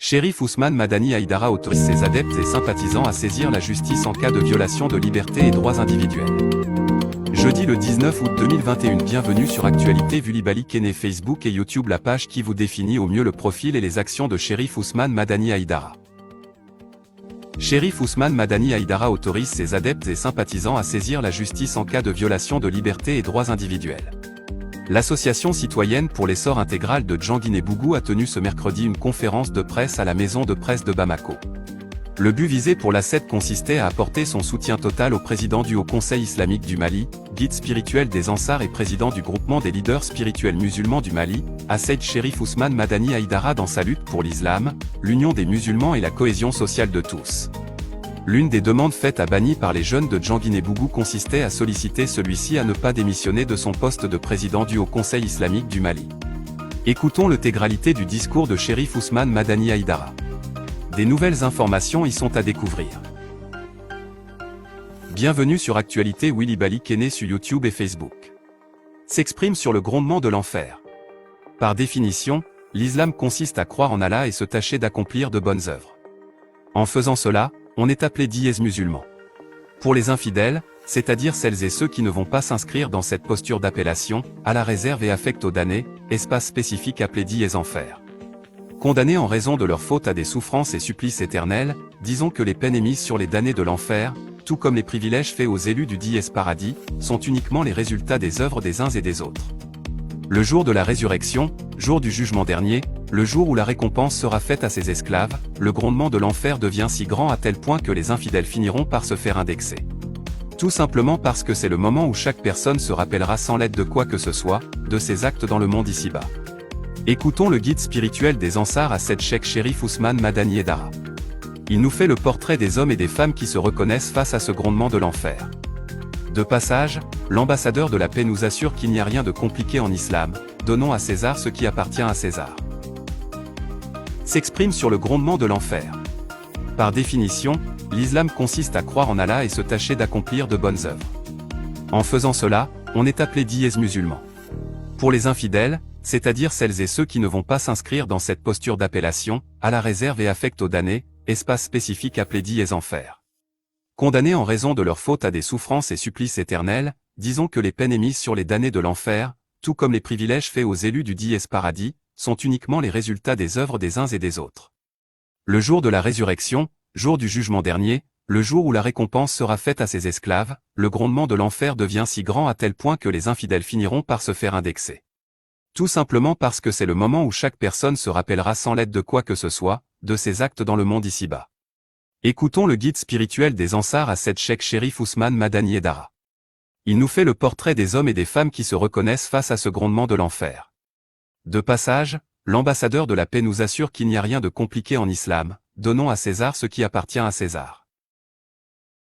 Cherif Ousmane Madani Haïdara autorise ses adeptes et sympathisants à saisir la justice en cas de violation de libertés et droits individuels. Jeudi le 19 août 2021. Bienvenue sur Actualité Vulibali Kene. Facebook et YouTube, la page qui vous définit au mieux le profil et les actions de Cherif Ousmane Madani Haïdara. Cherif Ousmane Madani Haïdara autorise ses adeptes et sympathisants à saisir la justice en cas de violation de libertés et droits individuels. L'association citoyenne pour l'essor intégral de Djanguiné-Bougou a tenu ce mercredi une conférence de presse à la maison de presse de Bamako. Le but visé pour l'ACED consistait à apporter son soutien total au président du Haut Conseil islamique du Mali, guide spirituel des Ansars et président du groupement des leaders spirituels musulmans du Mali, Asseid Cherif Ousmane Madani Haïdara, dans sa lutte pour l'islam, l'union des musulmans et la cohésion sociale de tous. L'une des demandes faites à Bani par les jeunes de Djanguiné-Bougou consistait à solliciter celui-ci à ne pas démissionner de son poste de président du Haut Conseil islamique du Mali. Écoutons l'intégralité du discours de Cherif Ousmane Madani Haïdara. Des nouvelles informations y sont à découvrir. Bienvenue sur Actualité Vulibali Kene sur YouTube et Facebook. S'exprime sur le grondement de l'enfer. Par définition, l'islam consiste à croire en Allah et se tâcher d'accomplir de bonnes œuvres. En faisant cela, on est appelé dièse musulman. Pour les infidèles, c'est-à-dire celles et ceux qui ne vont pas s'inscrire dans cette posture d'appellation, à la réserve et affecte aux damnés, espace spécifique appelé dièse enfer. Condamnés en raison de leur faute à des souffrances et supplices éternels, disons que les peines émises sur les damnés de l'enfer, tout comme les privilèges faits aux élus du dièse paradis, sont uniquement les résultats des œuvres des uns et des autres. Le jour de la résurrection, jour du jugement dernier, le jour où la récompense sera faite à ses esclaves, le grondement de l'enfer devient si grand à tel point que les infidèles finiront par se faire indexer. Tout simplement parce que c'est le moment où chaque personne se rappellera sans l'aide de quoi que ce soit, de ses actes dans le monde ici-bas. Écoutons le guide spirituel des Ansars, Asseid Cheikh Cherif Ousmane Madani Haïdara. Il nous fait le portrait des hommes et des femmes qui se reconnaissent face à ce grondement de l'enfer. De passage, l'ambassadeur de la paix nous assure qu'il n'y a rien de compliqué en islam, donnons à César ce qui appartient à César. S'exprime sur le grondement de l'enfer. Par définition, l'islam consiste à croire en Allah et se tâcher d'accomplir de bonnes œuvres. En faisant cela, on est appelé dièse musulman. Pour les infidèles, c'est-à-dire celles et ceux qui ne vont pas s'inscrire dans cette posture d'appellation, à la réserve et affecte aux damnés, espace spécifique appelé dièse enfer. Condamnés en raison de leur faute à des souffrances et supplices éternels, disons que les peines émises sur les damnés de l'enfer, tout comme les privilèges faits aux élus du dièse paradis, sont uniquement les résultats des œuvres des uns et des autres. Le jour de la résurrection, jour du jugement dernier, le jour où la récompense sera faite à ses esclaves, le grondement de l'enfer devient si grand à tel point que les infidèles finiront par se faire indexer. Tout simplement parce que c'est le moment où chaque personne se rappellera sans l'aide de quoi que ce soit, de ses actes dans le monde ici-bas. Écoutons le guide spirituel des Ansars, Asseid Cheikh Cherif Ousmane Madani Haïdara. Il nous fait le portrait des hommes et des femmes qui se reconnaissent face à ce grondement de l'enfer. De passage, l'ambassadeur de la paix nous assure qu'il n'y a rien de compliqué en islam, donnons à César ce qui appartient à César.